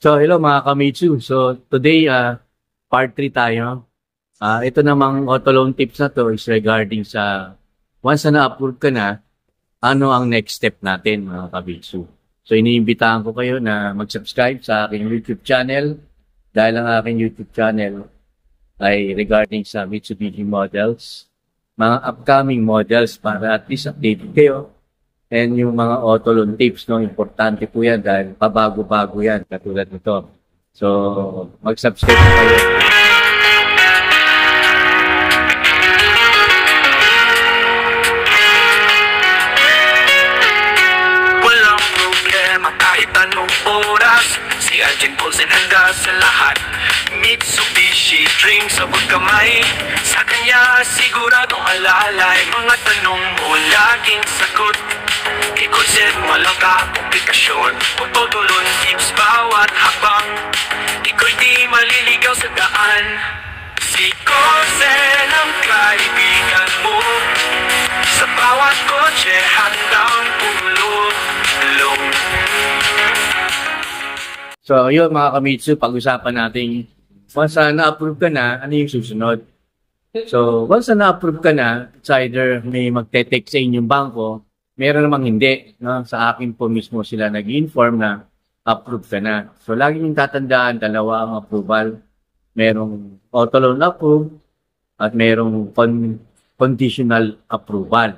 So, hello mga kamitsu. So, today, part 3 tayo. Ito namang auto loan tips na to is regarding sa once na na-approve ka na, ano ang next step natin mga kamitsu. So, iniimbitahan ko kayo na mag-subscribe sa aking YouTube channel dahil ang aking YouTube channel ay regarding sa Mitsubishi models, mga upcoming models para at least updated kayo. And yung mga auto loan tips, no, importante po yan dahil pabago-bago yan, katulad nito. So, mag-subscribe na kayo. Walang problema kahit anong oras, si Arjen Paulsen handa sa lahat. Mitsubishi dream sa pagkamay, sa kanya siguradong alalay. Mga tanong mo laging sagot, i-consider walang komplikasyon. Tutulong tips bawat habang iko'y di maliligaw sa daan. Si Paulsen ang kaibigan mo, sa bawat kotse handang tumulong. So, yun mga kamitsu, pag-usapan natin once na-approve ka na, ano yung susunod? So, once na-approve ka na, it's either may magte-text sa inyong bangko, meron namang hindi. No? Sa akin po mismo sila nag-inform na approve ka na. So, lagi yung tatandaan, dalawa ang approval. Merong auto loan approve at merong conditional approval.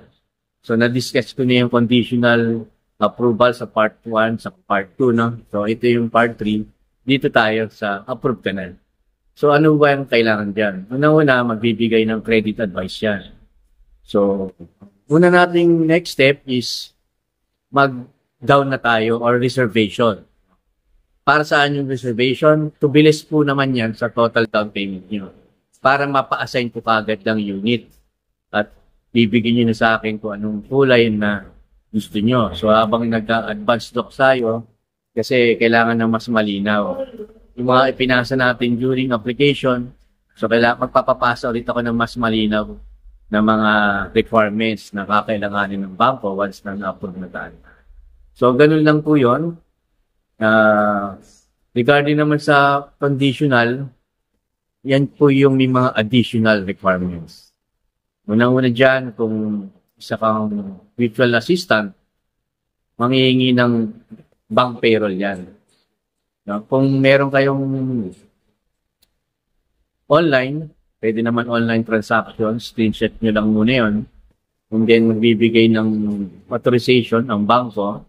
So, na-discuss ko na yung conditional approval sa part 1, sa part 2. No? So, ito yung part 3. Dito tayo sa approve ka na. So, ano ba yung kailangan dyan? Una-una, magbibigay ng credit advice yan. So, una nating next step is mag-down na tayo or reservation. Para saan yung reservation? Tubilis po naman yan sa total down payment nyo. Para mapa-assign po kagad ng unit. At bibigyan nyo na sa akin kung anong kulay na gusto nyo. So, habang nag-advance doc tayo, kasi kailangan na mas malinaw. Yung mga ipinasa natin during application, so kailangan magpapapasa ulit ako ng mas malinaw na mga requirements na kakailanganin ng bangko once na na-approve na tayo. So, ganun lang po yun. Regarding naman sa conditional, yan po yung may mga additional requirements. Unang-una dyan, kung isa kang virtual assistant, manghihingi ng bank payroll yan. No? Kung meron kayong online, pwede naman online transactions, screenshot nyo lang muna yun. And then, magbibigay ng authorization ang bangko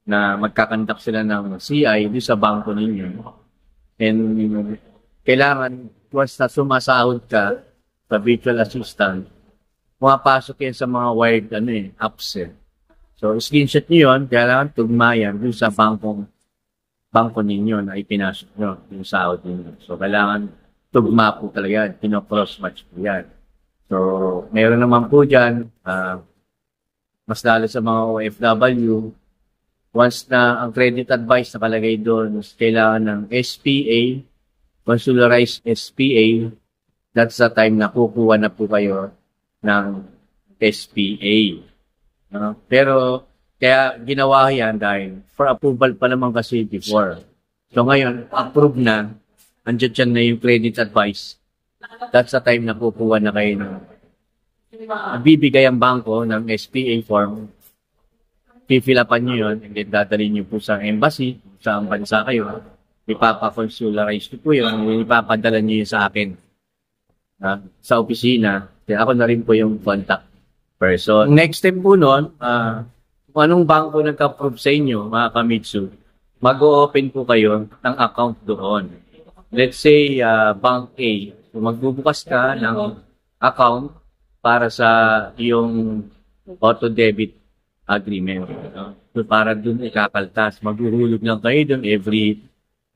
na magkakandak sila ng CI doon sa bangko ninyo. And kailangan, once na sumasahod ka sa virtual assistant, pumapasok yan sa mga wired apps. So, screenshot nyo yun, kailangan tugma yan doon sa bangko ninyo na ipinasok nyo yung sahod ninyo. So, kailangan tugma po talaga yan. Pino-cross-match po yan. So, meron naman po dyan, mas lalo sa mga OFW, once na ang credit advice nakalagay doon, kailangan ng SPA, consularized SPA, that's the time na kukuha na po kayo ng SPA. Pero, kaya ginawa yan dahil for approval pa naman kasi before. So ngayon, approve na, andyan dyan na yung credit advice. That's the time na kukuha na kayo ng bibigay ang bangko ng SPA form. Pifilapan nyo yun, and then dadalhin nyo po sa embassy, sa bansa kayo. Ipapa-consularize nyo po yun, ipapadala nyo yun sa akin. Sa opisina, kaya ako na rin po yung contact person. Next step po nun, kung anong bangko nagka-approve sa inyo, mga kamitsu, mag-o-open po kayo ng account doon. Let's say, Bank A. So, magbubukas ka ng account para sa iyong auto-debit agreement. No? So, para doon ikakaltas. Maghuhulog lang kayo doon every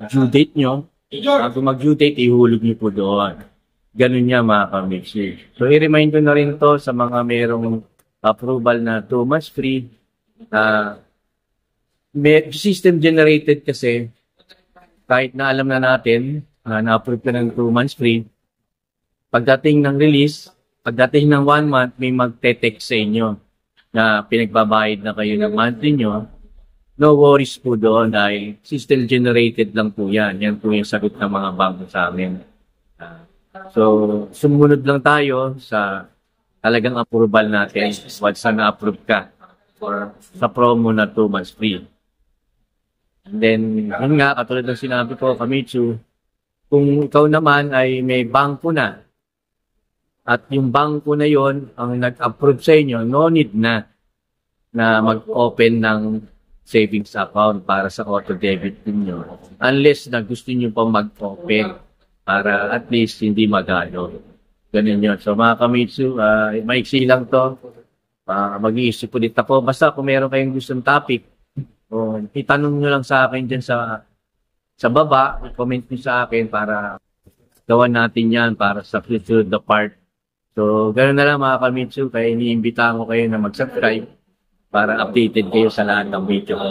due date nyo. Bago mag-due date, ihulog nyo po doon. Ganun niya mga kamitsu. So, i-remind ko na rin to sa mga merong approval na 2 months free. System generated kasi kahit na alam na natin na-approve ka ng 2 months free, pagdating ng release, pagdating ng 1 month, may magte-text sa inyo na pinagbabayad na kayo ng monthly nyo, no worries po doon dahil system generated lang po yan. Yan po yung sagot ng mga bangko sa amin. So, sumunod lang tayo sa talagang approval natin once na na-approve ka or sa promo na 2 months free. And then, yun nga, katulad ng sinabi ko, Kamitsu, kung ikaw naman ay may bangko na at yung bangko na yon ang nag-approve sa inyo, no need na mag-open ng savings account para sa auto-debit ninyo unless na gusto nyo pa mag-open para at least hindi magano. Ganun yun. So mga Kamitsu, maiksi lang to. Mag-iisip ulit ako. Basta kung meron kayong gustong topic, itanong nyo lang sa akin dyan sa baba, comment nyo sa akin para gawan natin yan para sa future the part. So ganoon na lang mga Kamitsu, kaya iniimbita ko kayo na mag-subscribe para updated kayo sa lahat ng video ko.